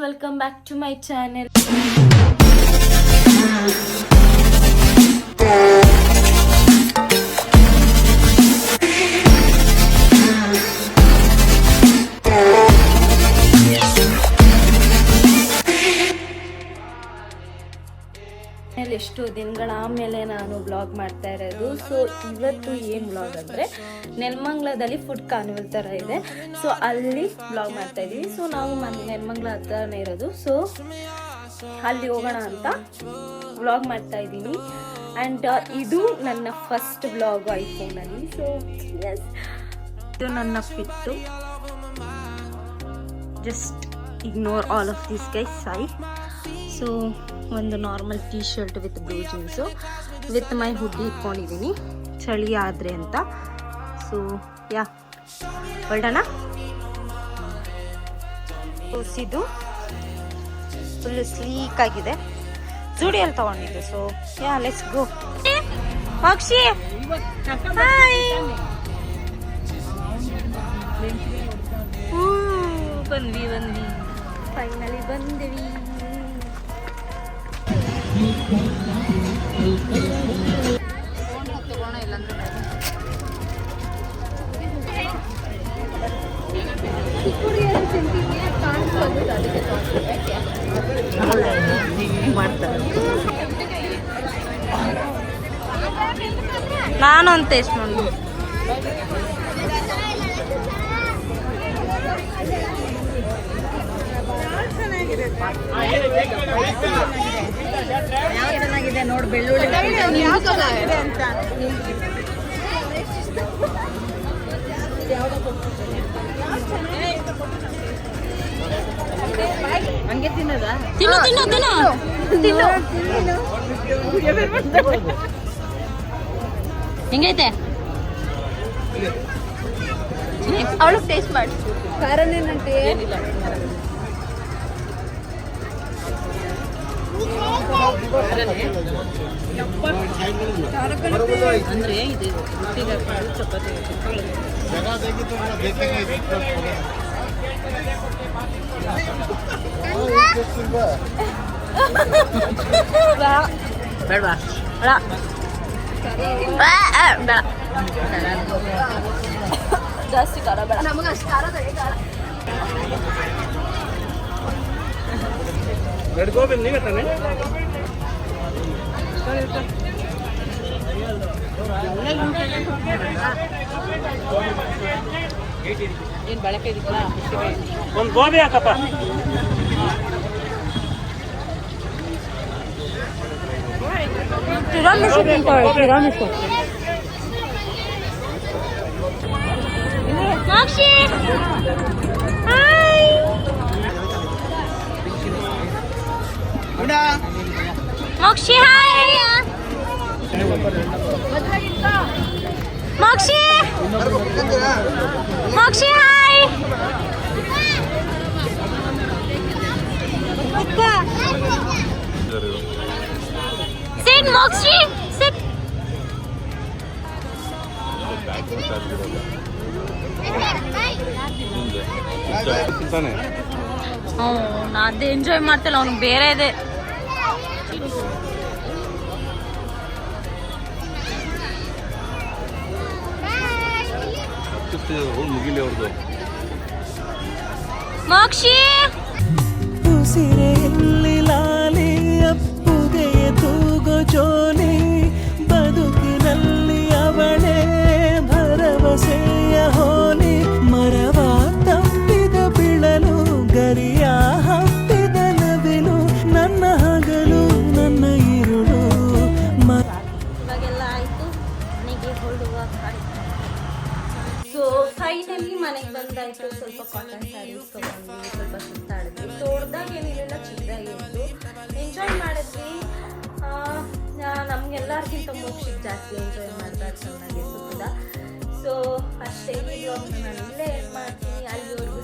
Welcome back to my channel. ಎಷ್ಟು ದಿನಗಳ ಆಮೇಲೆ ನಾನು ಬ್ಲಾಗ್ ಮಾಡ್ತಾ ಇರೋದು. ಸೊ ಇವತ್ತು ಏನು ಬ್ಲಾಗ್ ಅಂದರೆ ನೆಲಮಂಗಲದಲ್ಲಿ ಫುಡ್ ಕಾರ್ನಿವಲ್ ಥರ ಇದೆ. ಸೊ ಅಲ್ಲಿ ಬ್ಲಾಗ್ ಮಾಡ್ತಾ ಇದ್ದೀವಿ. ಸೊ ನಾವು ನೆಲಮಂಗಲ ಹತ್ರನೇ ಇರೋದು. ಸೊ ಅಲ್ಲಿ ಹೋಗೋಣ ಅಂತ ಬ್ಲಾಗ್ ಮಾಡ್ತಾ ಇದ್ದೀನಿ. ಆ್ಯಂಡ್ ಇದು ನನ್ನ ಫಸ್ಟ್ ಬ್ಲಾಗ್ ಐಫೋನಲ್ಲಿ. ಸೊ ಎಸ್, ಇದು ನನ್ನ fit. Just ignore all of this guys. So ಒಂದು normal T shirt with blue jeans with my hoodie ಇಟ್ಕೊಂಡಿದ್ದೀನಿ ಚಳಿ ಆದರೆ ಅಂತ. ಸೊ ಯಾ ಹೊರಡೋಣ. ಇದು ಫುಲ್ ಸ್ಲೀಕ್ ಆಗಿದೆ, ಜೂಡಿಯಲ್ಲಿ ತಗೊಂಡಿದ್ದು. So yeah let's go. ಅಕ್ಷಿ ಹಾಯ್, ಬಂದ್ವಿ ಫೈನಲಿ ಬಂದ್ವಿ. ನಾನು ಒಂದು ಟೇಸ್ಟ್ ಮಾಡಿ ಚೆನ್ನಾಗಿದೆ ನೋಡಿ. ಬೆಳ್ಳುಳ್ಳಿ ಅಂತ ಹಂಗೆ ತಿನ್ನೋದ? ಹೆಂಗೈತೆ ಅವಳು ಟೇಸ್ಟ್ ಮಾಡಿ. ಕಾರಣೇನಂತೆ ಏನಿಲ್ಲ. ಅಂದ್ರೆ ಇದು ರೊಟ್ಟಿಗೆ ಚಪಾತಿ ಬೇಡವಾ? ಜಾಸ್ತಿ ಖಾರ ಬೇಡ ನಮಗೆ. ಅಷ್ಟು ಖಾರ ನೀವೇ ತಾನೆ ಏನು ಬಳಕೆ ಇದೆಯಲ್ಲ. ಒಂದು ಗೋಬಿ ಹಾಕಪ್ಪ. Tiramisu Sakshi hi. Mokshi hi. Mokshi Mokshi hi. Sit Mokshi sit. ಅದೇ ಎಂಜಾಯ್ ಮಾಡ್ತಿಲ್ಲ ಅವ್ನಿಗೆ ಬೇರೆ ಇದೆ. ಮೋಕ್ಷಿ ಉಸಿರೆಯಲ್ಲಿ ಲಾಲಿ ಅಪ್ಪುಗೆ ತೂಗೋ ಜೋಲಿ, ಬದುಕಿನಲ್ಲಿ ಅವಳೇ ಭರವಸೆಯ ಹೋಲಿ. ಮರವ ತಪ್ಪಿದ ಬಿಳಲು, ಗರಿಯ ಹಬ್ಬಿದ ನವಿಲು, ನನ್ನ ಹಗಲು ನನ್ನ ಇರುಳು. ಇವಾಗೆಲ್ಲ ಆಯಿತು, ಮನೆಗೆ ಹೊರಡುವ. ಸೊ ಫೈನಲಿ ಮನೆಗೆ ಬಂದಾಯಿತು. ಸ್ವಲ್ಪ ಕಾಟನ್ ಸ್ಯಾರೀಸ್ ತೊಗೊಂಡ್ವಿ, ಸ್ವಲ್ಪ ಸುತ್ತಾಡಿದ್ವಿ. ತೋಡ್ದಾಗ ಏನಿಲ್ಲ, ಚಿಕ್ಕದಾಗಿತ್ತು. ಎಂಜಾಯ್ ಮಾಡಿದ್ವಿ. ನಮ್ಗೆಲ್ಲರಿಗಿಂತ ಮೋಕ್ಷಿಗೆ ಜಾಸ್ತಿ ಎಂಜಾಯ್ ಮಾಡಿದ್ರೆ ಚೆನ್ನಾಗಿತ್ತು ಕೂಡ. ಸೊ ಅಷ್ಟೇ. ಈ ವ್ಲಾಗ್ನ ನಾನು ಇಲ್ಲೇ ಏನು ಮಾಡ್ತೀನಿ. ಅಲ್ಲಿವರೆಗೂ